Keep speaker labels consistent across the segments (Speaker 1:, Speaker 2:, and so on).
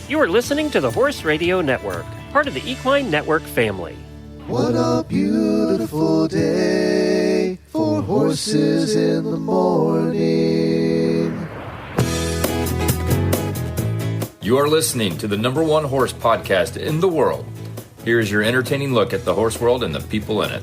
Speaker 1: You are listening to the Horse Radio Network, part of the Equine Network family.
Speaker 2: What a beautiful day for horses in the morning.
Speaker 3: You are listening to the #1 horse podcast in the world. Here is your entertaining look at the horse world and the people in it.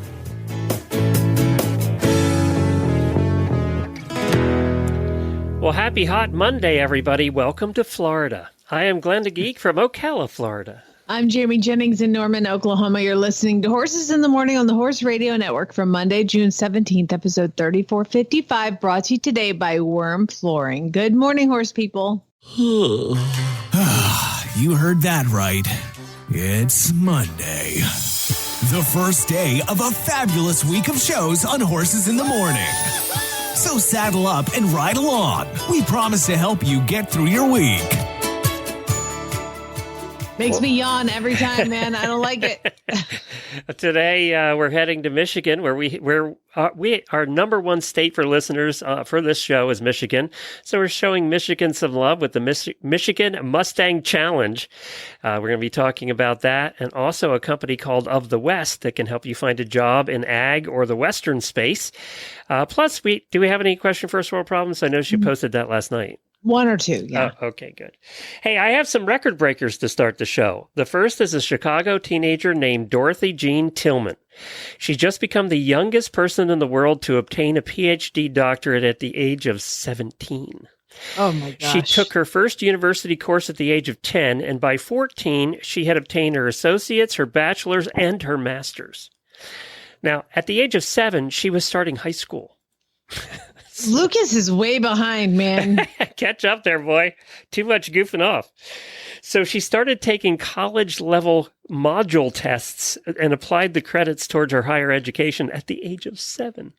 Speaker 1: Well, happy hot Monday, everybody. Welcome to Florida. I am Glenn the Geek from Ocala, Florida.
Speaker 4: I'm Jamie Jennings in Norman, Oklahoma. You're listening to Horses in the Morning on the Horse Radio Network from Monday, June 17th, episode 3455, brought to you today by WERM Flooring. Good morning, horse people.
Speaker 5: You heard that right. It's Monday. The first day of a fabulous week of shows on Horses in the Morning. So saddle up and ride along. We promise to help you get through your week.
Speaker 4: Makes me yawn every time, man. I don't like it.
Speaker 1: Today, we're heading to Michigan, where our number one state for listeners for this show is Michigan. So we're showing Michigan some love with the Michigan Mustang Challenge. We're going to be talking about that, and also a company called Of the West that can help you find a job in ag or the Western space. Plus, do we have any question first world problems? I know she posted that last night.
Speaker 4: One or two, yeah.
Speaker 1: Oh, okay, good. Hey, I have some record breakers to start the show. The first is a Chicago teenager named Dorothy Jean Tillman. She's just become the youngest person in the world to obtain a PhD doctorate at the age of 17.
Speaker 4: Oh, my gosh.
Speaker 1: She took her first university course at the age of 10, and by 14, she had obtained her associate's, her bachelor's, and her master's. Now, at the age of 7, she was starting high school.
Speaker 4: Lucas is way behind, man.
Speaker 1: Catch up there, boy. Too much goofing off. So she started taking college-level module tests and applied the credits towards her higher education at the age of 7.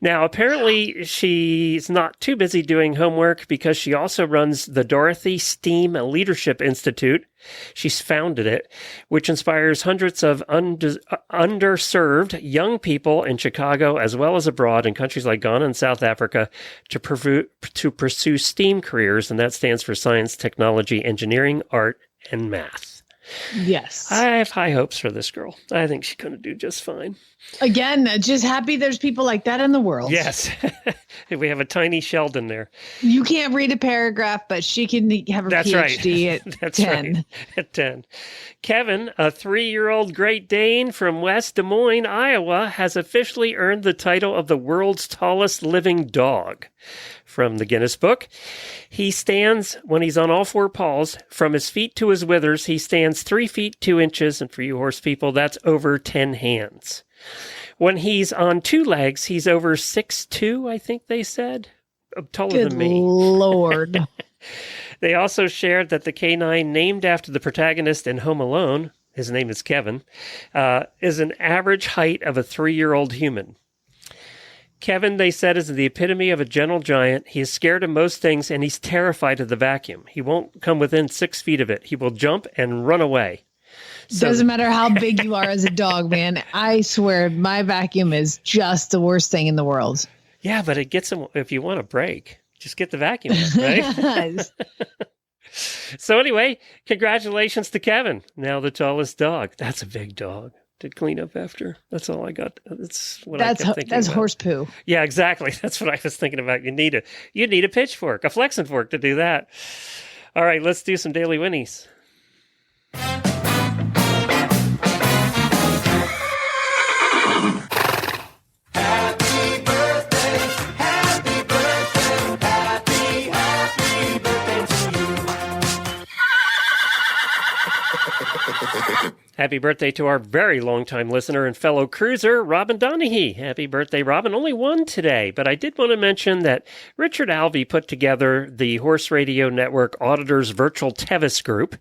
Speaker 1: Now, apparently, she's not too busy doing homework because she also runs the Dorothy STEAM Leadership Institute. She's founded it, which inspires hundreds of underserved young people in Chicago as well as abroad in countries like Ghana and South Africa to pursue STEAM careers, and that stands for science, technology, engineering, art, and math.
Speaker 4: Yes.
Speaker 1: I have high hopes for this girl. I think she's going to do just fine.
Speaker 4: Again, just happy there's people like that in the world.
Speaker 1: Yes. We have a tiny Sheldon there.
Speaker 4: You can't read a paragraph, but she can have her PhD
Speaker 1: right.
Speaker 4: at
Speaker 1: That's
Speaker 4: 10.
Speaker 1: Right. At 10. Kevin, a 3-year-old Great Dane from West Des Moines, Iowa, has officially earned the title of the world's tallest living dog from the Guinness Book. He stands, when he's on all 4 paws, from his feet to his withers, he stands 3 feet 2 inches, and for you horse people, that's over 10 hands. When he's on 2 legs, he's over 6'2", I think they said. Taller than me.
Speaker 4: Good Lord.
Speaker 1: They also shared that the canine, named after the protagonist in Home Alone, his name is Kevin, is an average height of a 3-year-old human. Kevin, they said, is the epitome of a gentle giant. He is scared of most things, and he's terrified of the vacuum. He won't come within 6 feet of it. He will jump and run away.
Speaker 4: Doesn't matter how big you are as a dog, man. I swear my vacuum is just the worst thing in the world.
Speaker 1: Yeah, but it gets him, if you want a break, just get the vacuum, right? So anyway, congratulations to Kevin. Now the tallest dog. That's a big dog to clean up after. That's all I got. That's what I kept thinking
Speaker 4: That's
Speaker 1: about.
Speaker 4: horse poo.
Speaker 1: Yeah, exactly. That's what I was thinking about. You need a pitchfork, a flexing fork to do that. All right, let's do some daily Whinnies. Happy birthday to our very long-time listener and fellow cruiser, Robin Donahue. Happy birthday, Robin. Only one today, but I did want to mention that Richard Alvey put together the Horse Radio Network Auditors Virtual Tevis Group.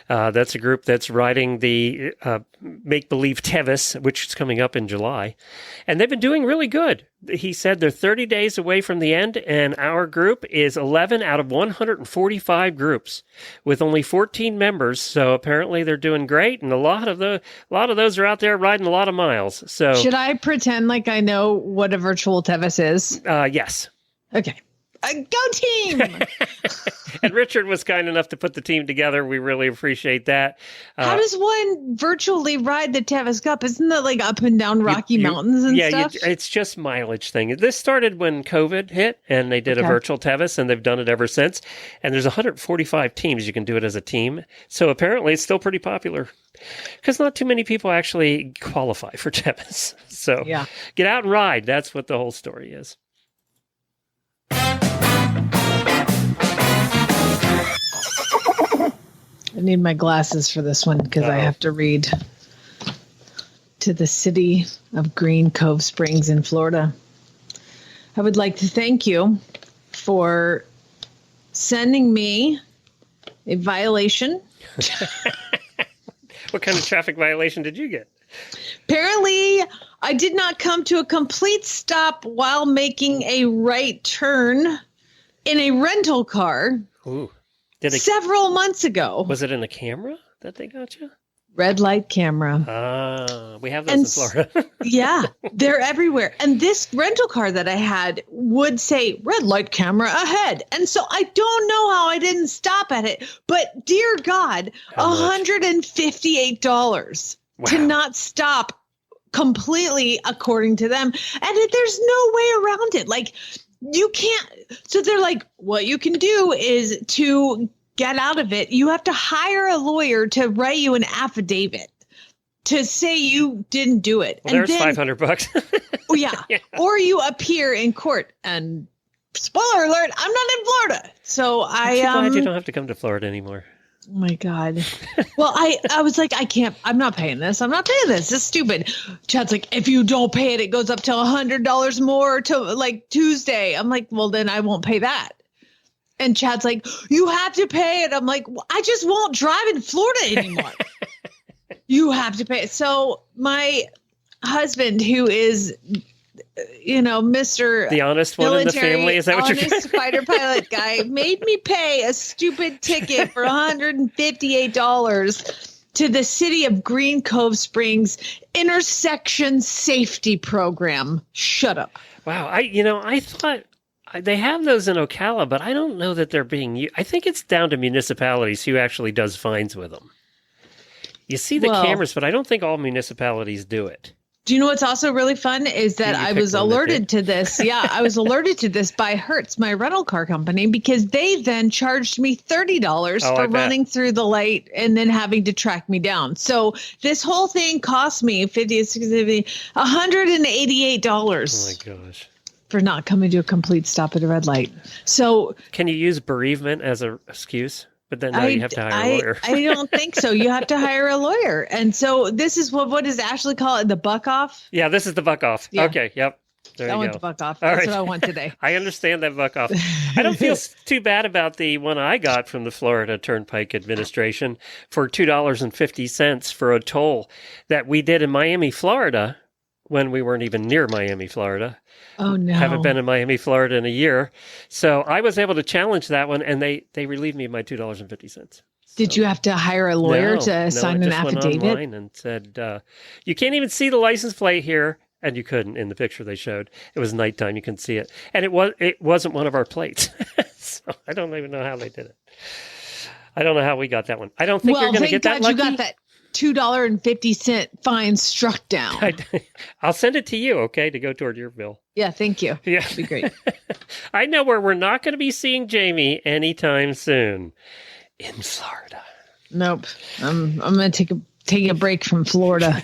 Speaker 1: That's a group that's riding the Make-Believe Tevis, which is coming up in July. And they've been doing really good. He said they're 30 days away from the end, and our group is 11 out of 145 groups with only 14 members. So apparently they're doing great, and a lot of those are out there riding a lot of miles. So
Speaker 4: should I pretend like I know what a virtual Tevis is?
Speaker 1: Yes.
Speaker 4: Okay. Go team!
Speaker 1: And Richard was kind enough to put the team together. We really appreciate that.
Speaker 4: How does one virtually ride the Tevis Cup? Isn't that like up and down Rocky Mountains and stuff?
Speaker 1: Yeah, it's just mileage thing. This started when COVID hit, and they did a virtual Tevis, and they've done it ever since. And there's 145 teams. You can do it as a team. So apparently it's still pretty popular because not too many people actually qualify for Tevis. So get out and ride. That's what the whole story is.
Speaker 4: I need my glasses for this one because I have to read to the city of Green Cove Springs in Florida. I would like to thank you for sending me a violation.
Speaker 1: What kind of traffic violation did you get?
Speaker 4: Apparently, I did not come to a complete stop while making a right turn in a rental car.
Speaker 1: Ooh.
Speaker 4: Several months ago.
Speaker 1: Was it in a camera that they got you?
Speaker 4: Red light camera.
Speaker 1: We have those in Florida.
Speaker 4: Yeah, they're everywhere. And this rental car that I had would say red light camera ahead. And so I don't know how I didn't stop at it. But dear God, $158 to not stop completely according to them. And there's no way around it. Like, you can't. So they're like, what you can do is to get out of it, you have to hire a lawyer to write you an affidavit to say you didn't do it.
Speaker 1: Well, there's $500.
Speaker 4: Yeah. Or you appear in court. And spoiler alert, I'm not in Florida. So
Speaker 1: I'm glad you don't have to come to Florida anymore.
Speaker 4: Oh my God. Well, I was like, I'm not paying this. I'm not paying this. It's stupid. Chad's like, if you don't pay it, it goes up to $100 more to like Tuesday. I'm like, well, then I won't pay that. And Chad's like, you have to pay it. I'm like, well, I just won't drive in Florida anymore. You have to pay it. So my husband, who is, Mr.
Speaker 1: The honest one in the family, is that what you're saying?
Speaker 4: Honest fighter pilot guy made me pay a stupid ticket for $158 to the city of Green Cove Springs intersection safety program. Shut up.
Speaker 1: Wow. I thought they have those in Ocala, but I don't know that they're being used. I think it's down to municipalities who actually does fines with them. You see the cameras, but I don't think all municipalities do it.
Speaker 4: Do you know what's also really fun is that I was alerted to this. Yeah, I was alerted to this by Hertz, my rental car company, because they then charged me $30 for running through the light and then having to track me down. So this whole thing cost me $188.
Speaker 1: Oh my gosh.
Speaker 4: For not coming to a complete stop at a red light. So
Speaker 1: can you use bereavement as an excuse? But then you have to hire a lawyer.
Speaker 4: I don't think so. You have to hire a lawyer. And so this is what does Ashley call it? The buck off?
Speaker 1: Yeah, this is the buck off. Yeah. Okay, yep. There
Speaker 4: I
Speaker 1: you
Speaker 4: want
Speaker 1: go.
Speaker 4: the buck off. That's what I want today.
Speaker 1: I understand that buck off. I don't feel too bad about the one I got from the Florida Turnpike Administration for $2.50 for a toll that we did in Miami, Florida, when we weren't even near Miami, Florida.
Speaker 4: Oh, no.
Speaker 1: Haven't been in Miami, Florida in a year. So I was able to challenge that one, and they relieved me of my $2.50.
Speaker 4: Did you have to hire a lawyer to sign an affidavit?
Speaker 1: Went online and said, you can't even see the license plate here. And you couldn't in the picture they showed. It was nighttime. You couldn't see it. And it wasn't one of our plates. So I don't even know how they did it. I don't know how we got that one. I don't think you're going to get that lucky.
Speaker 4: You got that $2.50 fine struck down.
Speaker 1: I'll send it to you, okay, to go toward your bill.
Speaker 4: Yeah, thank you.
Speaker 1: Yeah.
Speaker 4: That'd be great.
Speaker 1: I know where we're not going to be seeing Jamie anytime soon. In Florida.
Speaker 4: Nope. I'm going to take a break from Florida.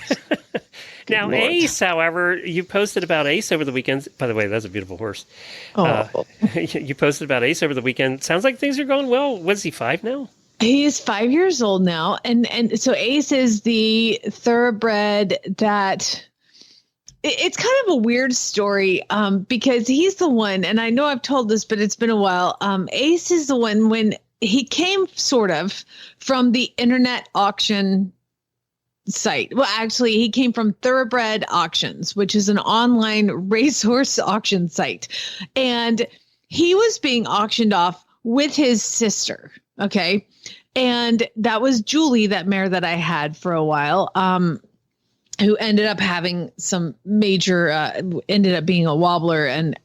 Speaker 1: Now, Lord. Ace, however, you posted about Ace over the weekend. By the way, that's a beautiful horse.
Speaker 4: Oh.
Speaker 1: You posted about Ace over the weekend. Sounds like things are going well. Was he 5 now?
Speaker 4: He is 5 years old now. And so Ace is the thoroughbred that it's kind of a weird story because he's the one, and I know I've told this, but it's been a while. Ace is the one when he came sort of from the internet auction site. Well, actually, he came from Thoroughbred Auctions, which is an online racehorse auction site. And he was being auctioned off with his sister. Okay. And that was Julie, that mare that I had for a while. who ended up having some major, ended up being a wobbler, and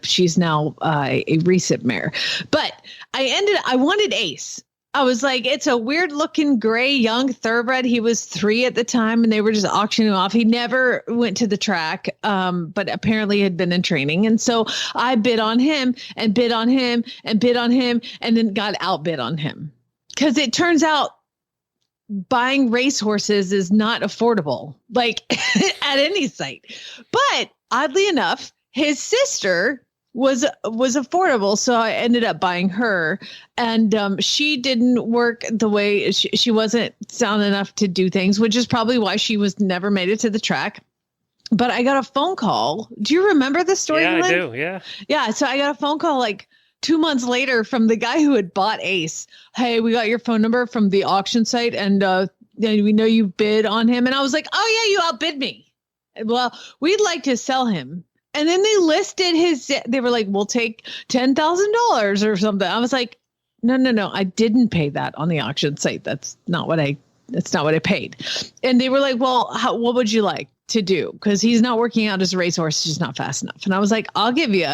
Speaker 4: she's now a recip mare. But I wanted Ace. I was like, it's a weird looking gray young thoroughbred. He was 3 at the time, and they were just auctioning him off. He never went to the track, but apparently had been in training. And so I bid on him and bid on him and bid on him, and then got outbid on him. Because it turns out buying racehorses is not affordable, like at any site. But oddly enough, his sister was affordable, so I ended up buying her, and she didn't work the way she wasn't sound enough to do things, which is probably why she was never made it to the track. But I got a phone call. Do you remember the story?
Speaker 1: Yeah,
Speaker 4: Lynn?
Speaker 1: I do. Yeah.
Speaker 4: So I got a phone call like 2 months later from the guy who had bought Ace. Hey, we got your phone number from the auction site, and we know you bid on him. And I was like, oh yeah, you outbid me. Well, we'd like to sell him. And then they listed they were like, we'll take $10,000 or something. I was like, no, I didn't pay that on the auction site. That's not what I paid. And they were like, well, what would you like to do? Because he's not working out as a racehorse. He's not fast enough. And I was like, I'll give you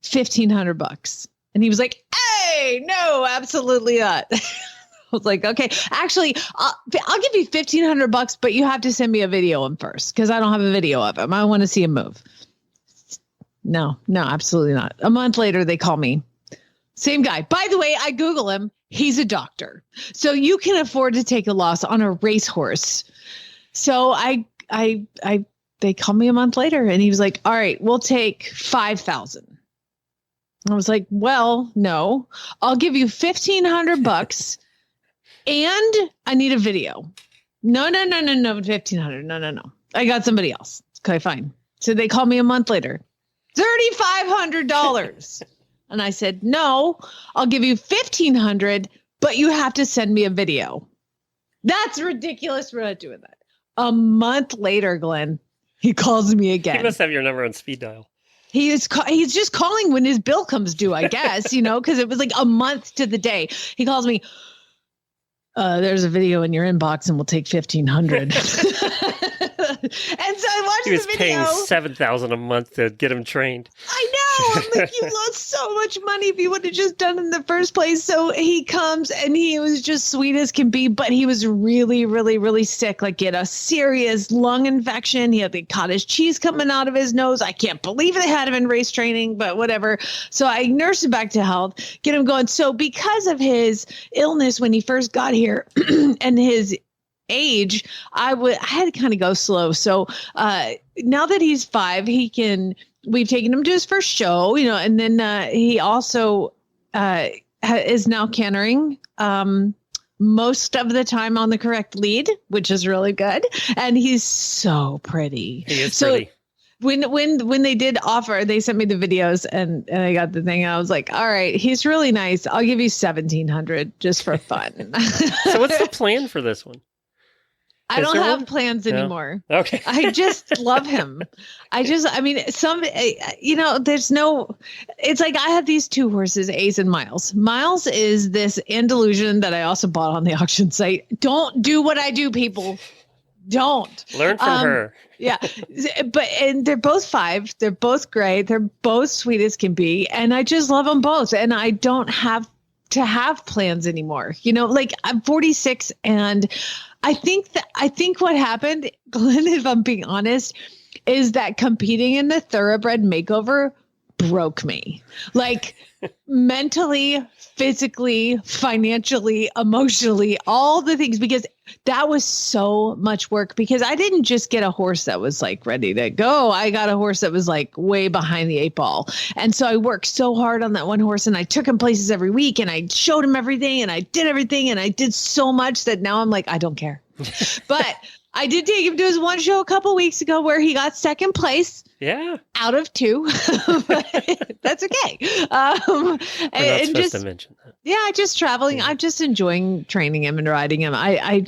Speaker 4: $1,500. And he was like, hey, no, absolutely not. I was like, okay, actually, I'll give you $1,500, but you have to send me a video of him first, because I don't have a video of him. I want to see him move. No, absolutely not. A month later, they call me. Same guy. By the way, I Google him. He's a doctor. So you can afford to take a loss on a racehorse. So they called me a month later, and he was like, all right, we'll take $5,000. I was like, well, no, I'll give you $1,500 and I need a video. No, 1,500. No. I got somebody else. Okay, fine. So they called me a month later, $3,500. And I said, no, I'll give you $1,500, but you have to send me a video. That's ridiculous. We're not doing that. A month later, Glenn, he calls me again.
Speaker 1: He must have your number on speed dial.
Speaker 4: He's just calling when his bill comes due, I guess, because it was like a month to the day. He calls me, there's a video in your inbox and we'll take $1,500. And so I watched the video. He was
Speaker 1: paying $7,000 a month to get him trained.
Speaker 4: I know. I'm like, you lost so much money if you would have just done it in the first place. So he comes, and he was just sweet as can be, but he was really, really, really sick. Like, he had a serious lung infection. He had the cottage cheese coming out of his nose. I can't believe they had him in race training, but whatever. So I nursed him back to health, get him going. So because of his illness when he first got here and his age, I had to kind of go slow. So now that he's 5, we've taken him to his first show, and then he also is now cantering most of the time on the correct lead, which is really good. And he's so pretty.
Speaker 1: He is pretty.
Speaker 4: When they did offer, they sent me the videos and I got the thing. And I was like, all right, he's really nice. I'll give you $1,700 just for fun.
Speaker 1: So what's the plan for this one?
Speaker 4: I don't have plans anymore.
Speaker 1: No? Okay.
Speaker 4: I just love him. there's no, it's like I have these 2 horses, Ace and Miles. Miles is this Andalusian that I also bought on the auction site. Don't do what I do, people. Don't.
Speaker 1: Learn from her.
Speaker 4: Yeah. And they're both 5. They're both great. They're both sweet as can be. And I just love them both. And I don't have to have plans anymore. Like, I'm 46, and I think what happened, Glenn, if I'm being honest, is that competing in the thoroughbred makeover broke me. Like, mentally, physically, financially, emotionally, all the things, because that was so much work. Because I didn't just get a horse that was like ready to go. I got a horse that was like way behind the 8 ball. And so I worked so hard on that one horse, and I took him places every week, and I showed him everything, and I did everything, and I did so much that now I'm like, I don't care. But I did take him to his one show a couple weeks ago where he got second place.
Speaker 1: Yeah.
Speaker 4: Out of 2. But that's okay.
Speaker 1: We're not
Speaker 4: and
Speaker 1: supposed
Speaker 4: just
Speaker 1: to mention that.
Speaker 4: yeah, just traveling. I'm just enjoying training him and riding him. I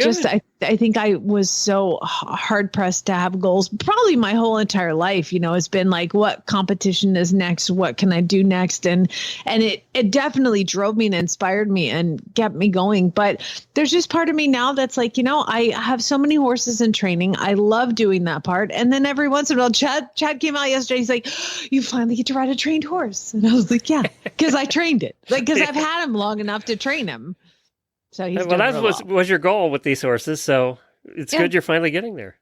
Speaker 4: think I was so hard pressed to have goals. Probably my whole entire life, has been like, what competition is next? What can I do next? And it definitely drove me and inspired me and kept me going. But there's just part of me now that's like, I have so many horses in training. I love doing that part. And then every once in a while, Chad came out yesterday. He's like, you finally get to ride a trained horse. And I was like, yeah, because I trained it. Like, because I've had him long enough to train him. So he's doing
Speaker 1: that
Speaker 4: real well.
Speaker 1: was your goal with these horses. So it's good you're finally getting there.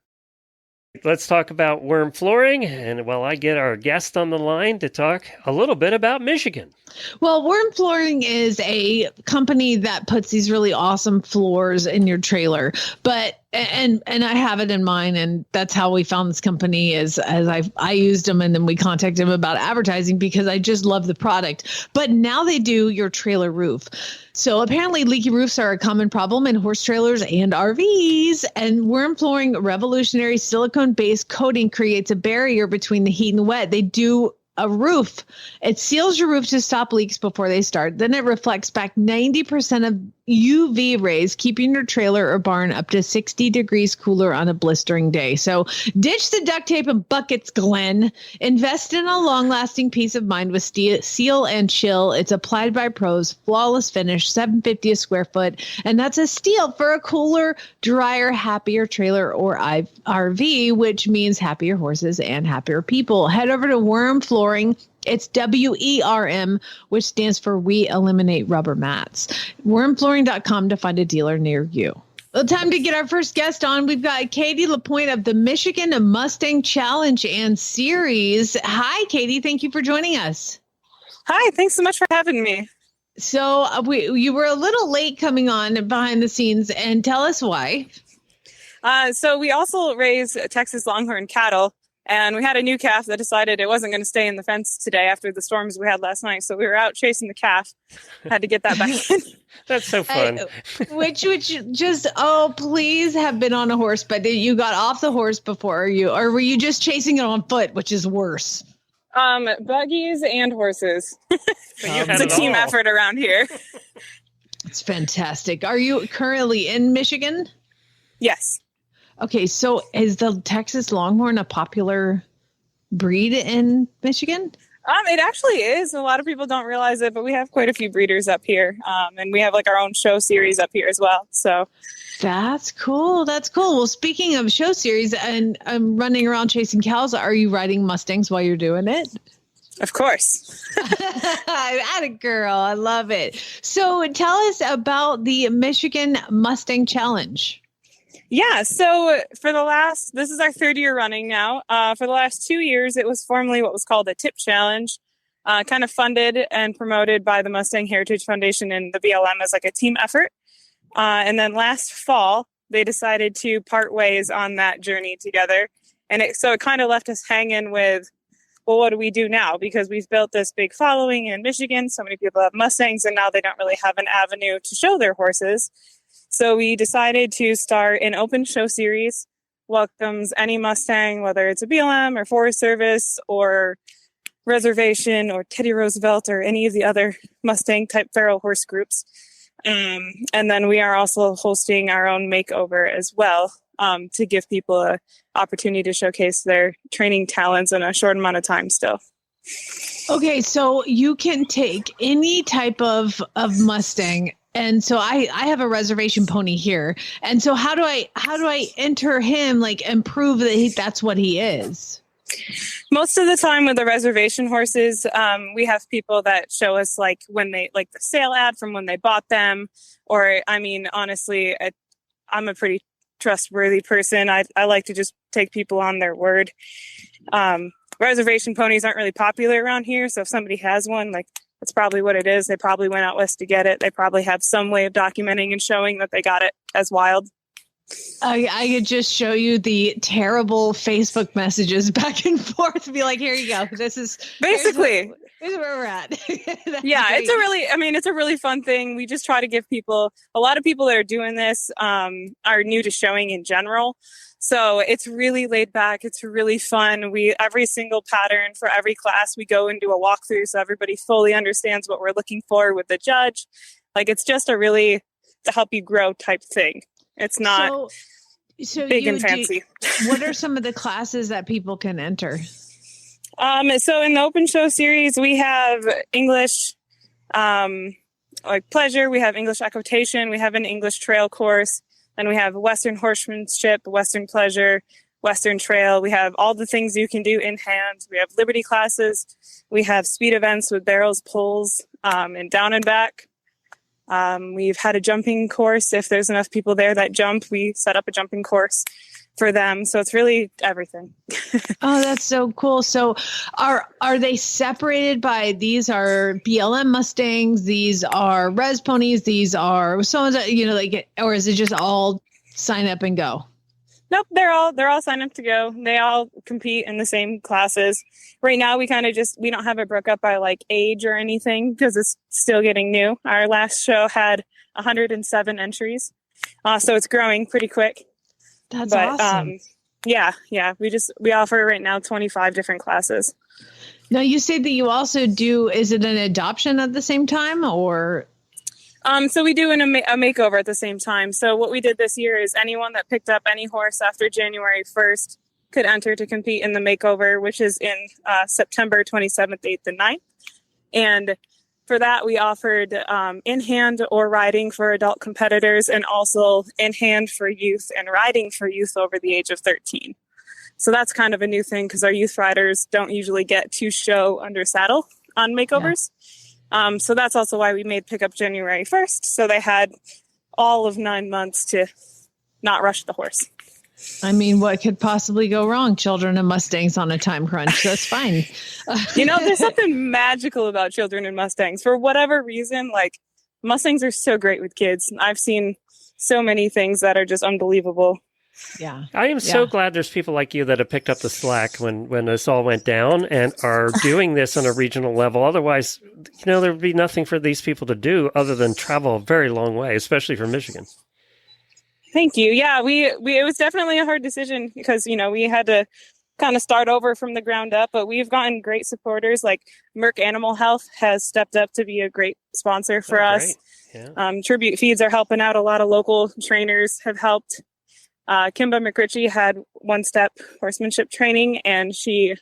Speaker 1: Let's talk about WERM flooring. And while I get our guest on the line to talk a little bit about Michigan.
Speaker 4: Well, WERM Flooring is a company that puts these really awesome floors in your trailer. But and I have it in mind, and that's how we found this company is as I used them, and then we contacted them about advertising because I just love the product. But now they do your trailer roof. So apparently leaky roofs are a common problem in horse trailers and RVs, and WERM Flooring revolutionary silicone-based coating creates a barrier between the heat and wet. They do a roof. It seals your roof to stop leaks before they start. Then it reflects back 90% of UV rays, keeping your trailer or barn up to 60 degrees cooler on a blistering day. So ditch the duct tape and buckets, Glenn. Invest in a long-lasting peace of mind with Seal and Chill. It's applied by pros, flawless finish, $7.50 a square foot, and that's a steal for a cooler, drier, happier trailer or RV, which means happier horses and happier people. Head over to WERM Flooring. It's WERM, which stands for We Eliminate Rubber Mats. WormFlooring.com to find a dealer near you. Well, time to get our first guest on. We've got Cady LaPoint of the Michigan Mustang Challenge and Series. Hi, Cady. Thank you for joining us.
Speaker 6: Hi. Thanks so much for having me.
Speaker 4: So you were a little late coming on behind the scenes, and tell us why.
Speaker 6: So we also raise Texas Longhorn cattle. And we had a new calf that decided it wasn't going to stay in the fence today after the storms we had last night. So we were out chasing the calf. Had to get that back in.
Speaker 1: That's so fun.
Speaker 4: Which just, please have been on a horse, but you got off the horse before or were you just chasing it on foot, which is worse?
Speaker 6: Buggies and horses. It's a team effort around here.
Speaker 4: It's fantastic. Are you currently in Michigan?
Speaker 6: Yes.
Speaker 4: Okay, so is the Texas Longhorn a popular breed in Michigan?
Speaker 6: It actually is. A lot of people don't realize it, but we have quite a few breeders up here. And we have like our own show series up here as well. So
Speaker 4: that's cool. That's cool. Well, speaking of show series and I'm running around chasing cows, are you riding Mustangs while you're doing it?
Speaker 6: Of course.
Speaker 4: Atta girl. I love it. So tell us about the Michigan Mustang Challenge.
Speaker 6: Yeah, so this is our third year running now. For the last 2 years, it was formerly what was called a TIP Challenge, kind of funded and promoted by the Mustang Heritage Foundation and the BLM as like a team effort. And then last fall, they decided to part ways on that journey together. And it kind of left us hanging with, well, what do we do now? Because we've built this big following in Michigan. So many people have Mustangs, and now they don't really have an avenue to show their horses. So we decided to start an open show series, welcomes any Mustang, whether it's a BLM or Forest Service or Reservation or Teddy Roosevelt or any of the other Mustang type feral horse groups. And then we are also hosting our own makeover as well, to give people an opportunity to showcase their training talents in a short amount of time still.
Speaker 4: Okay, so you can take any type of Mustang. And so I have a reservation pony here. And so how do I enter him, like, and prove that that's what he is?
Speaker 6: Most of the time with the reservation horses, we have people that show us like when they like the sale ad from when they bought them. Or, I mean, honestly, I'm a pretty trustworthy person. I like to just take people on their word. Reservation ponies aren't really popular around here. So if somebody has one, like, that's probably what it is. They probably went out west to get it. They probably have some way of documenting and showing that they got it as wild.
Speaker 4: I could just show you the terrible Facebook messages back and forth. Be like, here you go. This is
Speaker 6: basically
Speaker 4: here's where we're at.
Speaker 6: Yeah, great. It's a really fun thing. We just try to give people, a lot of people that are doing this are new to showing in general. So it's really laid back. It's really fun. Every single pattern for every class, we go and do a walkthrough so everybody fully understands what we're looking for with the judge. Like, it's just a really to help you grow type thing. It's not
Speaker 4: so
Speaker 6: big and fancy.
Speaker 4: What are some of the classes that people can enter?
Speaker 6: So in the open show series, we have English, like pleasure. We have English equitation. We have an English trail course. And we have Western horsemanship, Western pleasure, Western trail. We have all the things you can do in hand. We have liberty classes. We have speed events with barrels, pulls, and down and back. We've had a jumping course. If there's enough people there that jump, we set up a jumping course for them. So it's really everything.
Speaker 4: Oh, that's so cool. So are they separated by, these are BLM Mustangs, these are res ponies, these are so, you know, like, or is it just all sign up and go?
Speaker 6: Nope, they're all signed up to go. They all compete in the same classes. Right now, we kind of we don't have it broke up by like age or anything because it's still getting new. Our last show had 107 entries. So it's growing pretty quick.
Speaker 4: That's awesome.
Speaker 6: Yeah. We offer right now 25 different classes.
Speaker 4: Now, you say that you also do, is it an adoption at the same time, or?
Speaker 6: So we do a makeover at the same time. So what we did this year is anyone that picked up any horse after January 1st could enter to compete in the makeover, which is in September 27th, 8th, and 9th. And for that, we offered in-hand or riding for adult competitors, and also in-hand for youth and riding for youth over the age of 13. So that's kind of a new thing because our youth riders don't usually get to show under saddle on makeovers. Yeah. So that's also why we made pickup January 1st. So they had all of 9 months to not rush the horse.
Speaker 4: I mean, what could possibly go wrong? Children and Mustangs on a time crunch. That's fine.
Speaker 6: You know, there's something magical about children and Mustangs. For whatever reason, like, Mustangs are so great with kids. I've seen so many things that are just unbelievable.
Speaker 4: Yeah.
Speaker 1: I am so glad there's people like you that have picked up the slack when this all went down and are doing this on a regional level. Otherwise, you know, there would be nothing for these people to do other than travel a very long way, especially from Michigan.
Speaker 6: Thank you. Yeah, it was definitely a hard decision because, you know, we had to kind of start over from the ground up, but we've gotten great supporters. Like Merck Animal Health has stepped up to be a great sponsor for us. Yeah. Tribute Feeds are helping out. A lot of local trainers have helped. Kimba McRitchie had One Step horsemanship training, and she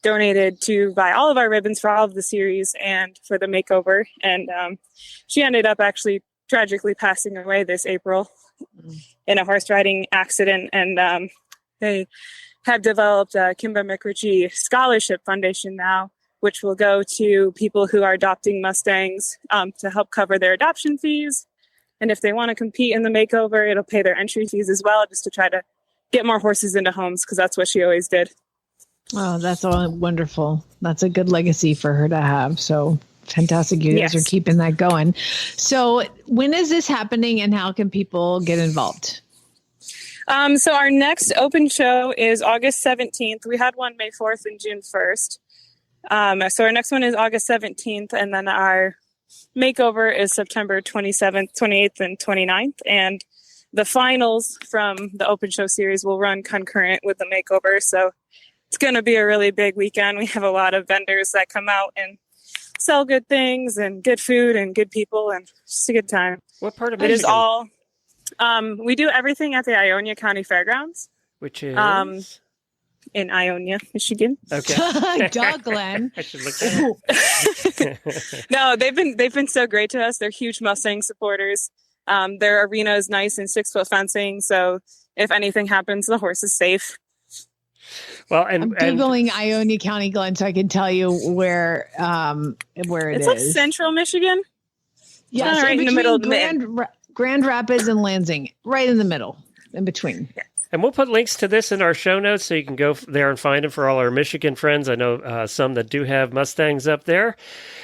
Speaker 6: donated to buy all of our ribbons for all of the series and for the makeover. And she ended up actually tragically passing away this April in a horse riding accident. And they have developed a Kimba McRitchie Scholarship Foundation now, which will go to people who are adopting Mustangs to help cover their adoption fees. And if they want to compete in the makeover, it'll pay their entry fees as well, just to try to get more horses into homes, because that's what she always did.
Speaker 4: Oh, that's all wonderful. That's a good legacy for her to have. So fantastic. You guys are keeping that going. So when is this happening and how can people get involved?
Speaker 6: So our next open show is August 17th. We had one May 4th and June 1st. So our next one is August 17th. And then our makeover is September 27th, 28th, and 29th. And the finals from the open show series will run concurrent with the makeover. So it's going to be a really big weekend. We have a lot of vendors that come out and sell good things and good food and good people, and just a good time.
Speaker 1: What part of
Speaker 6: Michigan? It is all, we do everything at the Ionia County Fairgrounds.
Speaker 1: Which is?
Speaker 6: In Ionia, Michigan.
Speaker 1: Okay.
Speaker 4: Duh, Glenn.
Speaker 1: I should look that up.
Speaker 6: No, they've been so great to us. They're huge Mustang supporters. Their arena is nice and 6-foot fencing, so if anything happens, the horse is safe.
Speaker 1: Well,
Speaker 4: I'm Googling Ionia County, Glenn, so I can tell you where it
Speaker 6: it's
Speaker 4: is.
Speaker 6: Like central Michigan.
Speaker 4: Yes,
Speaker 6: right in the middle of
Speaker 4: Grand Rapids and Lansing, right in the middle, in between.
Speaker 6: Yeah.
Speaker 1: And we'll put links to this in our show notes so you can go there and find them for all our Michigan friends. I know some that do have Mustangs up there.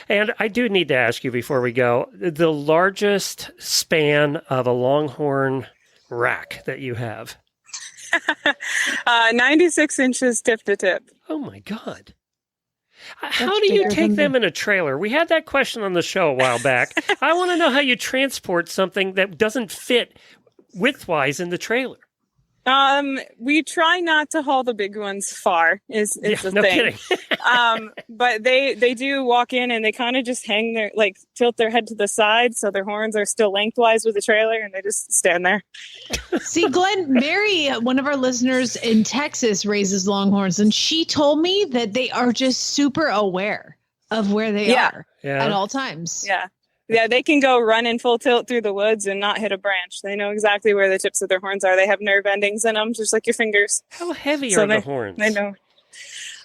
Speaker 1: And I do need to ask you before we go, the largest span of a Longhorn rack that you have?
Speaker 6: 96 inches tip to tip.
Speaker 1: Oh, my God. How do you take them in a trailer? We had that question on the show a while back. I want to know how you transport something that doesn't fit width-wise in the trailer.
Speaker 6: We try not to haul the big ones far is the
Speaker 1: no
Speaker 6: thing.
Speaker 1: kidding.
Speaker 6: But they do walk in and they kind of just hang their, like, tilt their head to the side. So their horns are still lengthwise with the trailer and they just stand there.
Speaker 4: See, Glenn, Mary, one of our listeners in Texas, raises longhorns, and she told me that they are just super aware of where they are at all times.
Speaker 6: Yeah. Yeah, they can go run in full tilt through the woods and not hit a branch. They know exactly where the tips of their horns are. They have nerve endings in them, just like your fingers.
Speaker 1: How heavy are the horns?
Speaker 6: They know.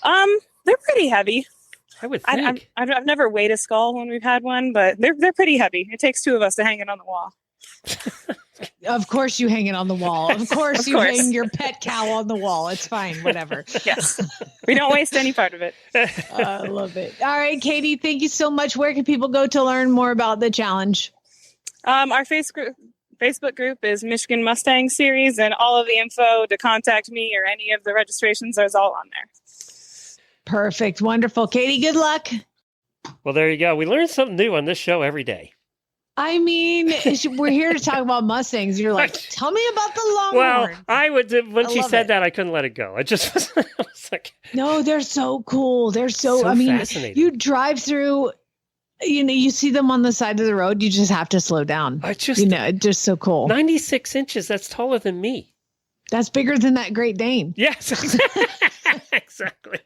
Speaker 6: They're pretty heavy.
Speaker 1: I would think.
Speaker 6: I've never weighed a skull when we've had one, but they're pretty heavy. It takes two of us to hang it on the wall.
Speaker 4: Of course you hang it on the wall. Of course you hang your pet cow on the wall. It's fine, whatever.
Speaker 6: Yes. We don't waste any part of it.
Speaker 4: I love it. All right, Cady, thank you so much. Where can people go to learn more about the challenge?
Speaker 6: Our Facebook group is Michigan Mustang Series, and all of the info to contact me or any of the registrations is all on there.
Speaker 4: Perfect. Wonderful. Cady, good luck.
Speaker 1: Well, there you go. We learn something new on this show every day.
Speaker 4: I mean, we're here to talk about Mustangs. You're like, tell me about the Longhorn.
Speaker 1: Well, I would, when she said that, I couldn't let it go. I just was, I was like,
Speaker 4: no, they're so cool. They're so I mean,
Speaker 1: fascinating.
Speaker 4: You drive through, you see them on the side of the road. You just have to slow down.
Speaker 1: I just,
Speaker 4: it's just so cool.
Speaker 1: 96 inches. That's taller than me.
Speaker 4: That's bigger than that Great Dane.
Speaker 1: Yes, exactly.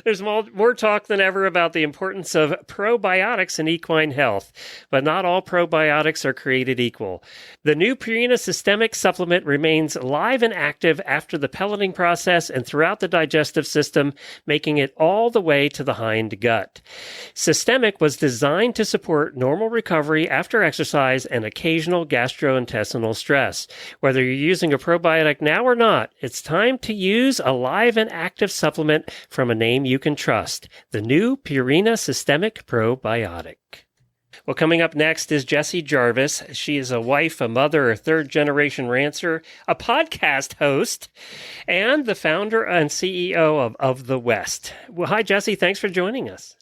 Speaker 1: There's more talk than ever about the importance of probiotics in equine health, but not all probiotics are created equal. The new Purina Systemic supplement remains live and active after the pelleting process and throughout the digestive system, making it all the way to the hind gut. Systemic was designed to support normal recovery after exercise and occasional gastrointestinal stress. Whether you're using a probiotic now or not, it's time to use a live and active supplement from a name you can trust, the new Purina Systemic Probiotic. Well, coming up next is Jessie Jarvis. She is a wife, a mother, a third-generation rancher, a podcast host, and the founder and CEO of the West. Well, hi, Jessie. Thanks for joining us.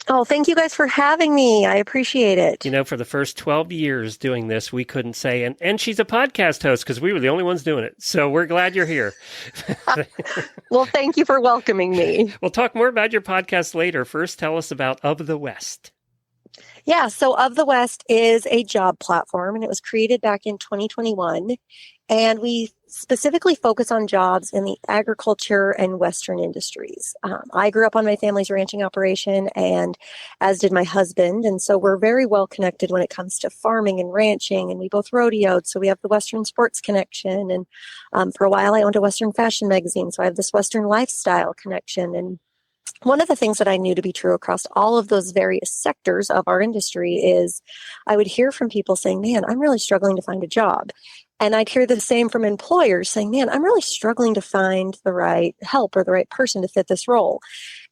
Speaker 7: Oh, thank you guys for having me. I appreciate it.
Speaker 1: For the first 12 years doing this, we couldn't say, and she's a podcast host because we were the only ones doing it. So we're glad you're here.
Speaker 7: Well, thank you for welcoming me.
Speaker 1: We'll talk more about your podcast later. First, tell us about Of the West.
Speaker 7: Yeah, so Of the West is a job platform, and it was created back in 2021. And we specifically focus on jobs in the agriculture and Western industries. I grew up on my family's ranching operation, and as did my husband. And so we're very well connected when it comes to farming and ranching, and we both rodeoed. So we have the Western sports connection. And for a while, I owned a Western fashion magazine. So I have this Western lifestyle connection. And one of the things that I knew to be true across all of those various sectors of our industry is I would hear from people saying, man, I'm really struggling to find a job. And I'd hear the same from employers saying, man, I'm really struggling to find the right help or the right person to fit this role.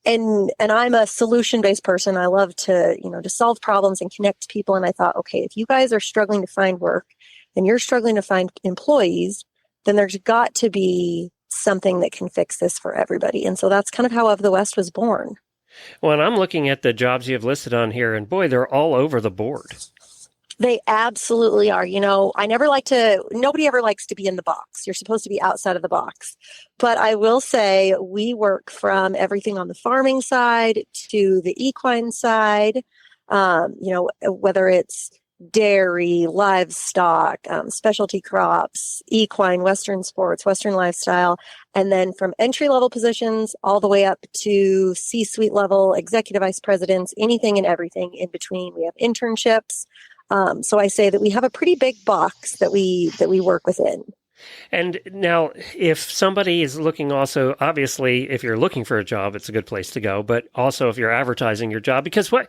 Speaker 7: And I'm a solution-based person. I love to solve problems and connect people. And I thought, okay, if you guys are struggling to find work and you're struggling to find employees, then there's got to be something that can fix this for everybody. And so that's kind of how Of the West was born.
Speaker 1: Well, and I'm looking at the jobs you have listed on here, and boy, they're all over the board.
Speaker 7: They absolutely are. Nobody ever likes to be in the box. You're supposed to be outside of the box. But I will say we work from everything on the farming side to the equine side, whether it's dairy, livestock, specialty crops, equine, Western sports, Western lifestyle, and then from entry-level positions all the way up to C-suite level, executive vice presidents, anything and everything in between. We have internships. So I say that we have a pretty big box that we work within.
Speaker 1: And now, if somebody is looking also, obviously, if you're looking for a job, it's a good place to go. But also if you're advertising your job, because what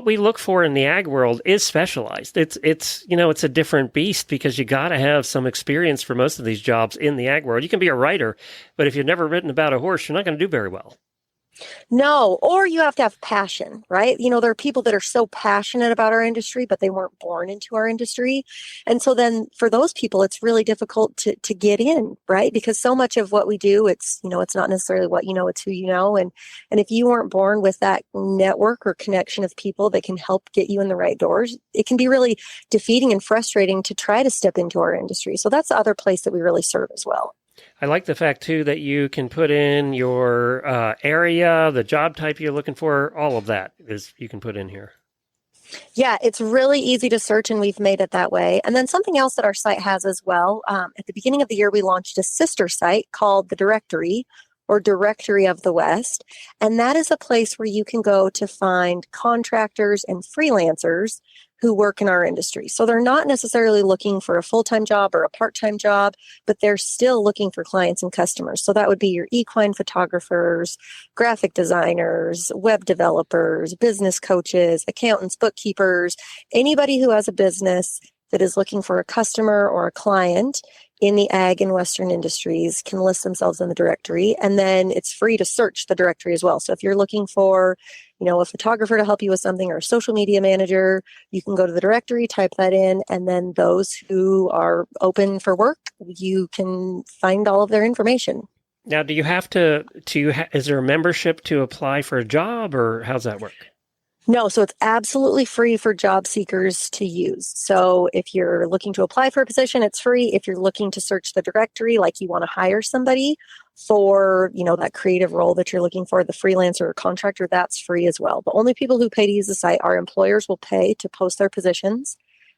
Speaker 1: we look for in the ag world is specialized. It's a different beast because you got to have some experience for most of these jobs in the ag world. You can be a writer, but if you've never written about a horse, you're not going to do very well.
Speaker 7: No, or you have to have passion, right? There are people that are so passionate about our industry, but they weren't born into our industry. And so then for those people, it's really difficult to get in, right? Because so much of what we do, it's not necessarily what you know, it's who you know. And if you weren't born with that network or connection of people that can help get you in the right doors, it can be really defeating and frustrating to try to step into our industry. So that's the other place that we really serve as well.
Speaker 1: I like the fact, too, that you can put in your area, the job type you're looking for, all of that is you can put in here.
Speaker 7: Yeah, it's really easy to search, and we've made it that way. And then something else that our site has as well, at the beginning of the year, we launched a sister site called the Directory, or Directory of the West. And that is a place where you can go to find contractors and freelancers who work in our industry. So they're not necessarily looking for a full-time job or a part-time job, but they're still looking for clients and customers. So that would be your equine photographers, graphic designers, web developers, business coaches, accountants, bookkeepers, anybody who has a business that is looking for a customer or a client in the ag and Western industries can list themselves in the directory. And then it's free to search the directory as well. So if you're looking for, a photographer to help you with something or a social media manager, you can go to the directory, type that in, and then those who are open for work, you can find all of their information.
Speaker 1: Now, do you have is there a membership to apply for a job, or how's that work?
Speaker 7: No, so it's absolutely free for job seekers to use. So if you're looking to apply for a position, it's free. If you're looking to search the directory, like you want to hire somebody for, that creative role that you're looking for, the freelancer or contractor, that's free as well. The only people who pay to use the site, our employers will pay to post their positions.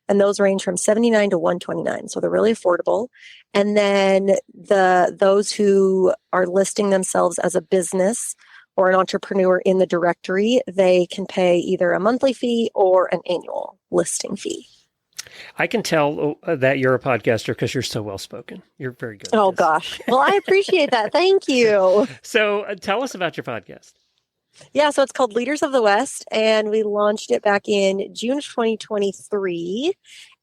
Speaker 7: And those range from $79 to $129. So they're really affordable. And then those who are listing themselves as a business or an entrepreneur in the directory, they can pay either a monthly fee or an annual listing fee.
Speaker 1: I can tell that you're a podcaster because you're so well-spoken. You're very good.
Speaker 7: Oh, gosh. Well, I appreciate that. Thank you.
Speaker 1: So tell us about your podcast.
Speaker 7: Yeah, so it's called Leaders of the West, and we launched it back in June of 2023.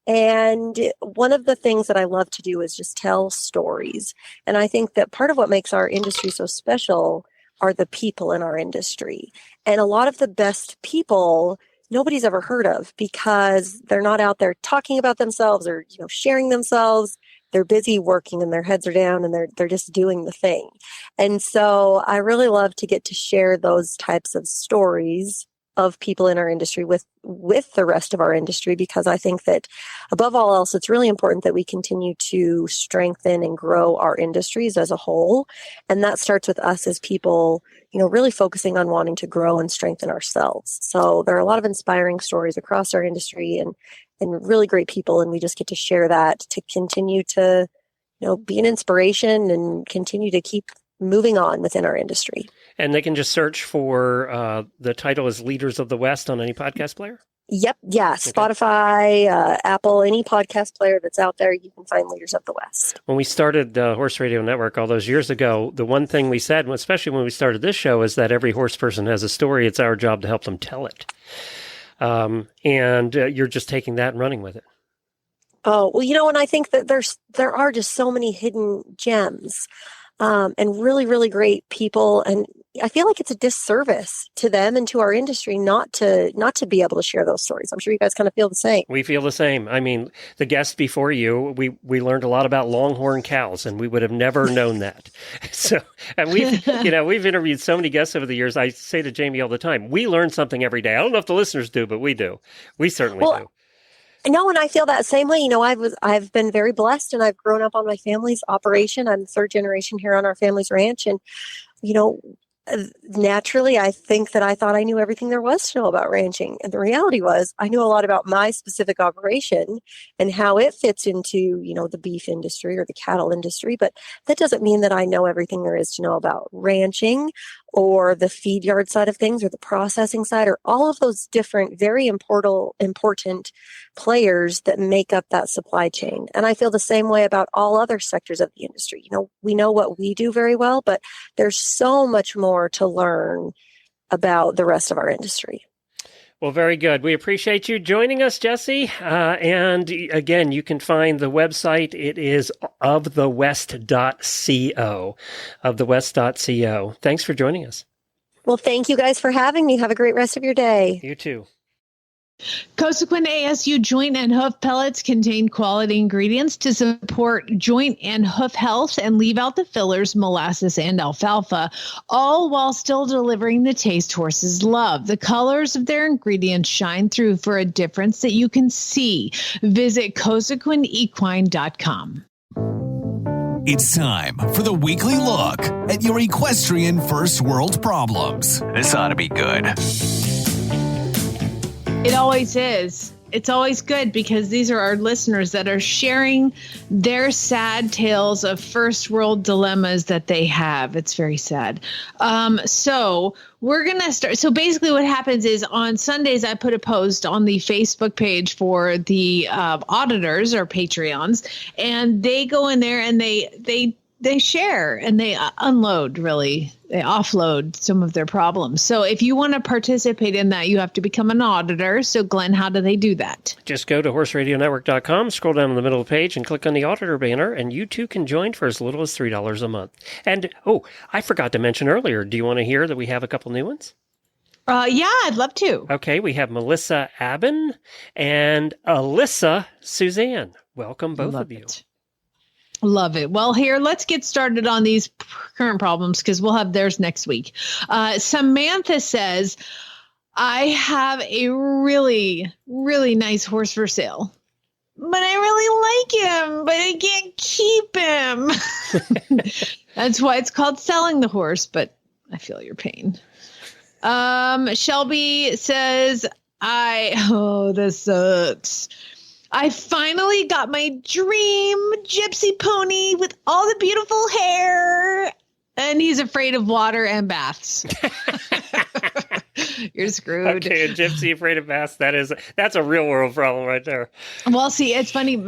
Speaker 7: And one of the things that I love to do is just tell stories. And I think that part of what makes our industry so special are the people in our industry. And a lot of the best people nobody's ever heard of because they're not out there talking about themselves or, sharing themselves. They're busy working and their heads are down and they're just doing the thing. And so I really love to get to share those types of stories of people in our industry with the rest of our industry, because I think that above all else, it's really important that we continue to strengthen and grow our industries as a whole. And that starts with us as people, really focusing on wanting to grow and strengthen ourselves. So there are a lot of inspiring stories across our industry and really great people. And we just get to share that to continue to, be an inspiration and continue to keep moving on within our industry.
Speaker 1: And they can just search for the title is Leaders of the West on any podcast player?
Speaker 7: Yep. Yeah. Okay. Spotify, Apple, any podcast player that's out there, you can find Leaders of the West.
Speaker 1: When we started the Horse Radio Network all those years ago, the one thing we said, especially when we started this show, is that every horse person has a story. It's our job to help them tell it. And you're just taking that and running with it.
Speaker 7: Oh, well, and I think that there are just so many hidden gems. And really, really great people. And I feel like it's a disservice to them and to our industry not to be able to share those stories. I'm sure you guys kind of feel the same.
Speaker 1: We feel the same. I mean, the guests before you, we learned a lot about longhorn cows, and we would have never known that. So, and we've interviewed so many guests over the years. I say to Jamie all the time, we learn something every day. I don't know if the listeners do, but we do. We certainly do.
Speaker 7: No, and I feel that same way. I've been very blessed, and I've grown up on my family's operation. I'm third generation here on our family's ranch, and naturally, I think that I thought I knew everything there was to know about ranching. And the reality was I knew a lot about my specific operation and how it fits into, the beef industry or the cattle industry. But that doesn't mean that I know everything there is to know about ranching or the feed yard side of things or the processing side or all of those different, very important players that make up that supply chain. And I feel the same way about all other sectors of the industry. We know what we do very well, but there's so much more to learn about the rest of our industry.
Speaker 1: Well, very good. We appreciate you joining us, Jessie. And again, you can find the website. It is ofthewest.co, ofthewest.co. Thanks for joining us.
Speaker 7: Well, thank you guys for having me. Have a great rest of your day.
Speaker 1: You too.
Speaker 4: Cosequin ASU joint and hoof pellets contain quality ingredients to support joint and hoof health and leave out the fillers, molasses, and alfalfa, all while still delivering the taste horses love. The colors of their ingredients shine through for a difference that you can see. Visit CosequinEquine.com.
Speaker 5: It's time for the weekly look at your equestrian first world problems. This ought to be good.
Speaker 4: It always is. It's always good because these are our listeners that are sharing their sad tales of first world dilemmas that they have. It's very sad. So we're going to start. So basically what happens is on Sundays, I put a post on the Facebook page for the auditors or Patreons, and they go in there and they share and they unload, really. They offload some of their problems. So if you want to participate in that, you have to become an auditor. So Glenn, how do they do that?
Speaker 1: Just go to horseradionetwork.com, scroll down in the middle of the page and click on the auditor banner, and you too can join for as little as $3 a month. And, I forgot to mention earlier, do you want to hear that we have a couple new ones?
Speaker 4: Yeah, I'd love to.
Speaker 1: Okay, we have Melissa Aben and Alyssa Suzanne. Welcome, both of you.
Speaker 4: Love it. Well, here, let's get started on these current problems because we'll have theirs next week. Samantha says, I have a really, really nice horse for sale, but I really like him, but I can't keep him. That's why it's called selling the horse, but I feel your pain. Shelby says, this sucks. I finally got my dream gypsy pony with all the beautiful hair, and he's afraid of water and baths. You're screwed.
Speaker 1: Okay, a gypsy afraid of baths. That's a real world problem right there.
Speaker 4: Well, see, it's funny.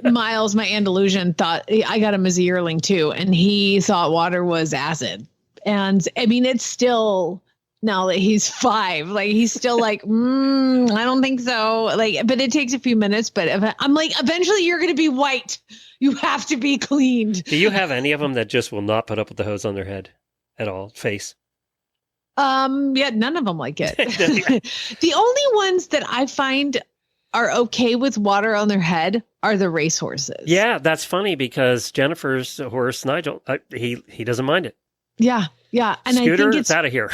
Speaker 4: Miles, my Andalusian, thought I got him as a yearling too, and he thought water was acid. And I mean, it's still. Now that he's 5, like he's still like, I don't think so. Like, but it takes a few minutes. But I'm like, eventually you're going to be white. You have to be cleaned.
Speaker 1: Do you have any of them that just will not put up with the hose on their head at all? Face?
Speaker 4: Yeah, none of them like it. The only ones that I find are okay with water on their head are the race horses.
Speaker 1: Yeah, that's funny because Jennifer's horse, Nigel, he doesn't mind it.
Speaker 4: Yeah. Yeah. And
Speaker 1: Scooter,
Speaker 4: I think it's
Speaker 1: out of here.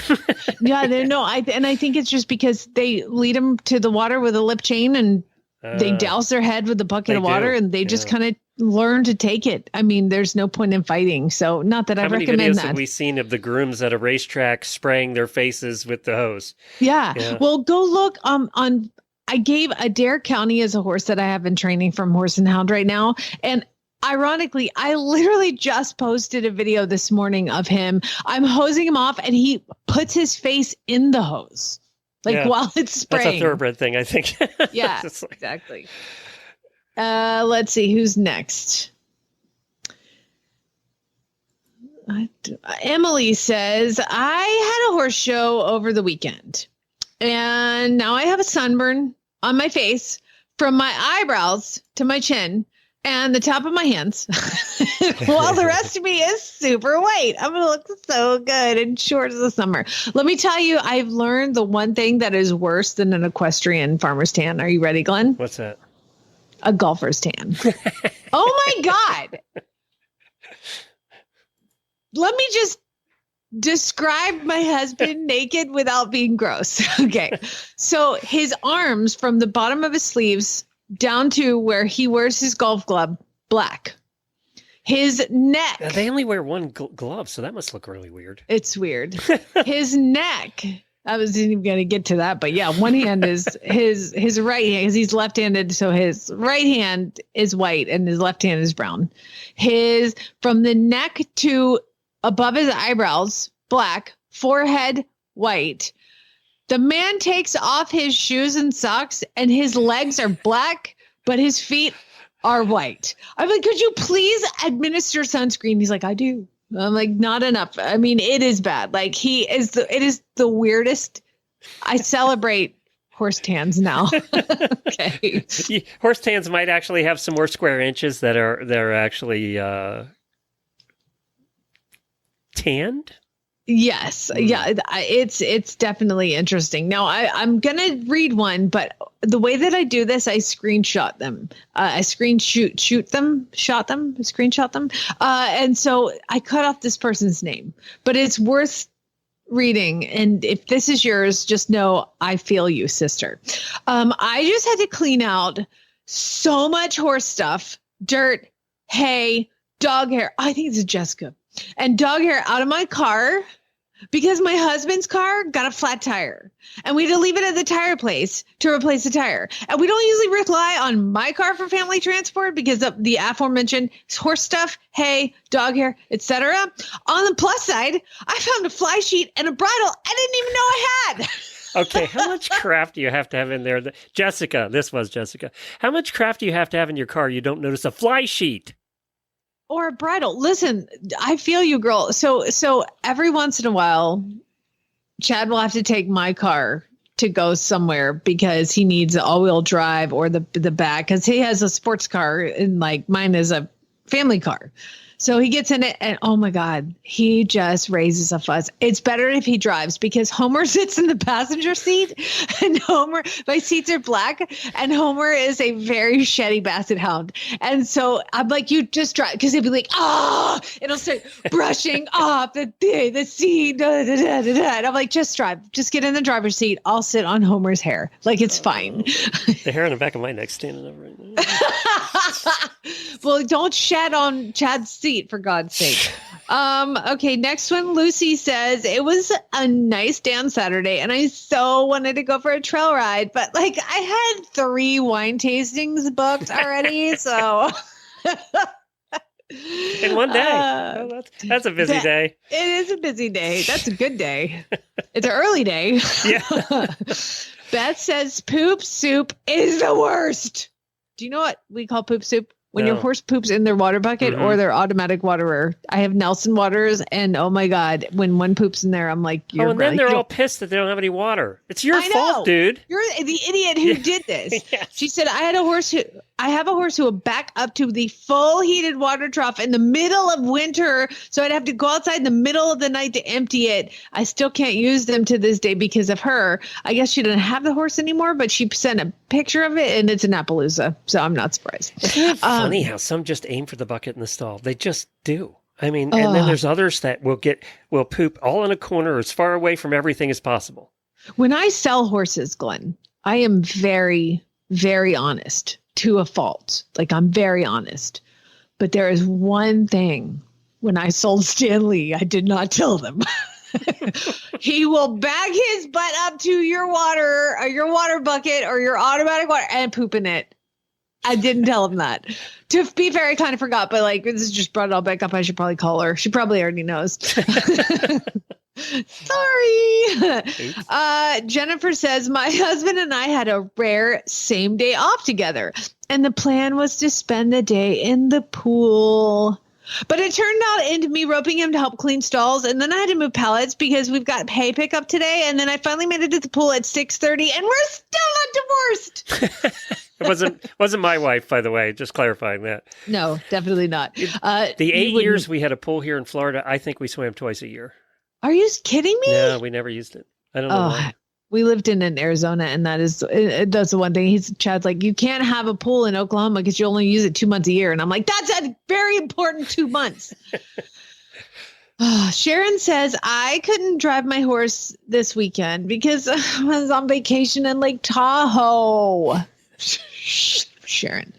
Speaker 4: Yeah. I think it's just because they lead them to the water with a lip chain and they douse their head with a bucket of water and they just kind of learn to take it. I mean, there's no point in fighting. So not that I recommend that. How many videos
Speaker 1: have we seen of the grooms at a racetrack spraying their faces with the hose?
Speaker 4: Yeah. Well, go look on. I gave Adair County as a horse that I have in training from Horse and Hound right now. And ironically, I literally just posted a video this morning of him. I'm hosing him off and he puts his face in the hose, while it's spraying.
Speaker 1: That's a thoroughbred thing, I think.
Speaker 4: Yeah, exactly. Let's see who's next. Emily says, I had a horse show over the weekend and now I have a sunburn on my face from my eyebrows to my chin and the top of my hands, while the rest of me is super white. I'm going to look so good and short as the summer. Let me tell you, I've learned the one thing that is worse than an equestrian farmer's tan. Are you ready, Glenn?
Speaker 1: What's that?
Speaker 4: A golfer's tan. Oh, my God. Let me just describe my husband naked without being gross. Okay. So his arms from the bottom of his sleeves down to where he wears his golf glove, black. His neck.
Speaker 1: Now, they only wear one glove, so that must look really weird.
Speaker 4: It's weird. His neck. I wasn't even going to get to that, but yeah, one hand is his right hand because he's left-handed. So his right hand is white and his left hand is brown. His from the neck to above his eyebrows, black, forehead, white. The man takes off his shoes and socks and his legs are black, but his feet are white. I'm like, could you please administer sunscreen? He's like, I do. I'm like, not enough. I mean, it is bad. Like it is the weirdest. I celebrate horse tans now. Okay.
Speaker 1: Horse tans might actually have some more square inches that are actually tanned.
Speaker 4: Yes. Yeah. It's definitely interesting. Now I'm going to read one, but the way that I do this, I screenshot them. I screenshot them. And so I cut off this person's name, but it's worth reading. And if this is yours, just know I feel you, sister. I just had to clean out so much horse stuff, dirt, hay, dog hair. I think it's Jessica. And dog hair out of my car because my husband's car got a flat tire and we had to leave it at the tire place to replace the tire. And we don't usually rely on my car for family transport because of the aforementioned horse stuff, hay, dog hair, etc. On the plus side, I found a fly sheet and a bridle I didn't even know I had.
Speaker 1: Okay, how much crap do you have to have in there? Jessica, this was Jessica. How much crap do you have to have in your car you don't notice a fly sheet?
Speaker 4: Or a bridle. Listen, I feel you, girl. So every once in a while, Chad will have to take my car to go somewhere because he needs an all-wheel drive or the back because he has a sports car and like mine is a family car. So he gets in it and oh my God, he just raises a fuss. It's better if he drives because Homer sits in the passenger seat and my seats are black and Homer is a very sheddy basset hound. And so I'm like, you just drive because he'll be like, it'll start brushing off the seat. And I'm like, just drive, just get in the driver's seat. I'll sit on Homer's hair. Like it's fine.
Speaker 1: The hair on the back of my neck standing up right now.
Speaker 4: Well, don't shed on Chad's seat, for God's sake. Okay, next one. Lucy says, it was a nice day on Saturday, and I so wanted to go for a trail ride, but like I had 3 wine tastings booked already, so...
Speaker 1: In one day. That's a busy day.
Speaker 4: It is a busy day. That's a good day. It's an early day.
Speaker 1: Yeah.
Speaker 4: Beth says, poop soup is the worst. Do you know what we call poop soup? When your horse poops in their water bucket or their automatic waterer. I have Nelson waters, and oh my God, when one poops in there, I'm like, you're
Speaker 1: and then they're all pissed that they don't have any water. It's your fault, dude.
Speaker 4: You're the idiot who did this. Yes. She said, I have a horse who will back up to the full heated water trough in the middle of winter. So I'd have to go outside in the middle of the night to empty it. I still can't use them to this day because of her. I guess she didn't have the horse anymore, but she sent a picture of it and it's in Appaloosa. So I'm not surprised.
Speaker 1: Isn't it funny how some just aim for the bucket in the stall? They just do. I mean, and then there's others that will poop all in a corner as far away from everything as possible.
Speaker 4: When I sell horses, Glenn, I am very, very honest. To a fault. Like I'm very honest. But there is one thing when I sold Stanley, I did not tell them. He will bag his butt up to your water bucket or your automatic water and poop in it. I didn't tell him that. To be fair, I kind of forgot, but like this just brought it all back up. I should probably call her. She probably already knows. Sorry. Jennifer says, my husband and I had a rare same day off together, and the plan was to spend the day in the pool. But it turned out into me roping him to help clean stalls, and then I had to move pallets because we've got hay pickup today, and then I finally made it to the pool at 6:30, and we're still not divorced.
Speaker 1: It wasn't my wife, by the way, just clarifying that.
Speaker 4: No, definitely not.
Speaker 1: The 8 years we had a pool here in Florida, I think we swam twice a year.
Speaker 4: Are you kidding me?
Speaker 1: No, we never used it. I don't know why.
Speaker 4: We lived in Arizona, and that's the one thing. Chad's like, you can't have a pool in Oklahoma because you only use it 2 months a year. And I'm like, that's a very important 2 months. Sharon says, I couldn't drive my horse this weekend because I was on vacation in Lake Tahoe. Sharon.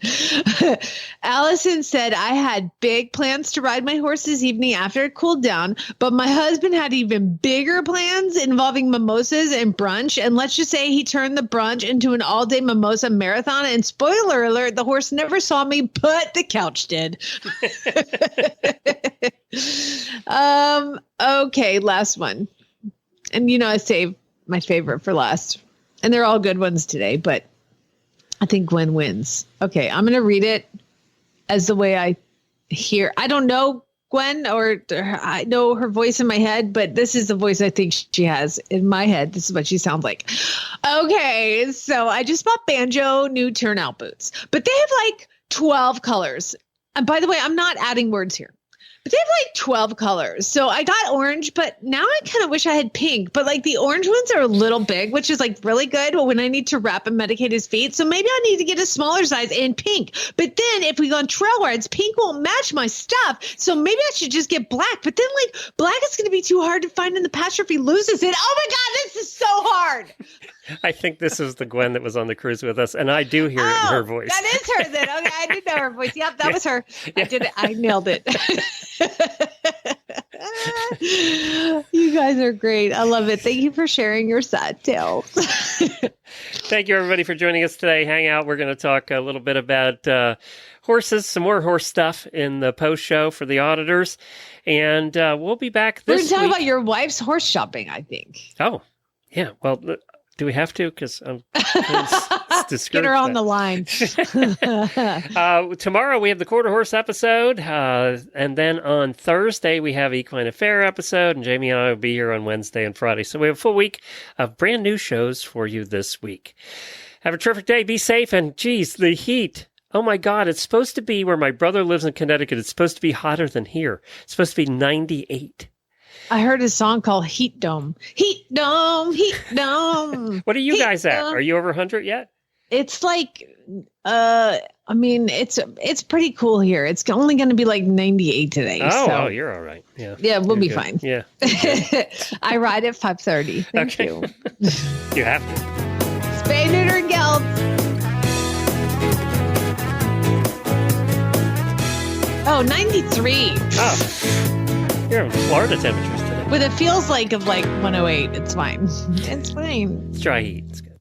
Speaker 4: Allison said, I had big plans to ride my horse this evening after it cooled down, but my husband had even bigger plans involving mimosas and brunch. And let's just say he turned the brunch into an all-day mimosa marathon. And spoiler alert, the horse never saw me, but the couch did. Okay, last one. And I saved my favorite for last. And they're all good ones today, but I think Gwen wins. Okay, I'm going to read it as the way I hear. I don't know Gwen, or I know her voice in my head, but this is the voice I think she has in my head. This is what she sounds like. Okay, so I just bought Banjo new turnout boots, but they have like 12 colors. And by the way, I'm not adding words here. But They have like 12 colors. So I got orange, but now I kind of wish I had pink. But like the orange ones are a little big, which is like really good when I need to wrap and medicate his feet. So maybe I need to get a smaller size in pink. But then if we go on trail rides, pink won't match my stuff. So maybe I should just get black. But then like black is going to be too hard to find in the pasture if he loses it. Oh my God, this is so hard.
Speaker 1: I think this is the Gwen that was on the cruise with us, and I do hear it in her voice.
Speaker 4: That is her then. Okay, I did know her voice. Yep, that was her. I did it. I nailed it. You guys are great. I love it. Thank you for sharing your sad tales.
Speaker 1: Thank you, everybody, for joining us today. Hang out. We're going to talk a little bit about horses, some more horse stuff in the post show for the auditors, and we'll be back
Speaker 4: We're
Speaker 1: this
Speaker 4: going to talk
Speaker 1: week.
Speaker 4: about your wife's horse shopping, I think.
Speaker 1: Oh, yeah. Well, do we have to? Because I'm
Speaker 4: Get her on the line.
Speaker 1: Tomorrow we have the quarter horse episode, and then on Thursday we have Equine Affair episode, and Jamie and I will be here on Wednesday and Friday. So we have a full week of brand new shows for you this week. Have a terrific day. Be safe. And geez, the heat. Oh my God, it's supposed to be where my brother lives in Connecticut. It's supposed to be hotter than here. It's supposed to be 98.
Speaker 4: I heard a song called Heat Dome. Heat Dome, Heat Dome.
Speaker 1: What are you guys at?
Speaker 4: Dome.
Speaker 1: Are you over 100 yet?
Speaker 4: It's like, I mean, it's pretty cool here. It's only going to be like 98 today.
Speaker 1: Oh, you're all right. Yeah.
Speaker 4: Yeah, we'll be
Speaker 1: good.
Speaker 4: fine.
Speaker 1: Yeah.
Speaker 4: I ride at 5:30. Thank you.
Speaker 1: You have to.
Speaker 4: Spay, neuter, and geld. Oh, 93.
Speaker 1: Oh, you're in Florida temperatures today.
Speaker 4: With it feels like of like 108. It's fine. It's fine.
Speaker 1: It's dry heat. It's good.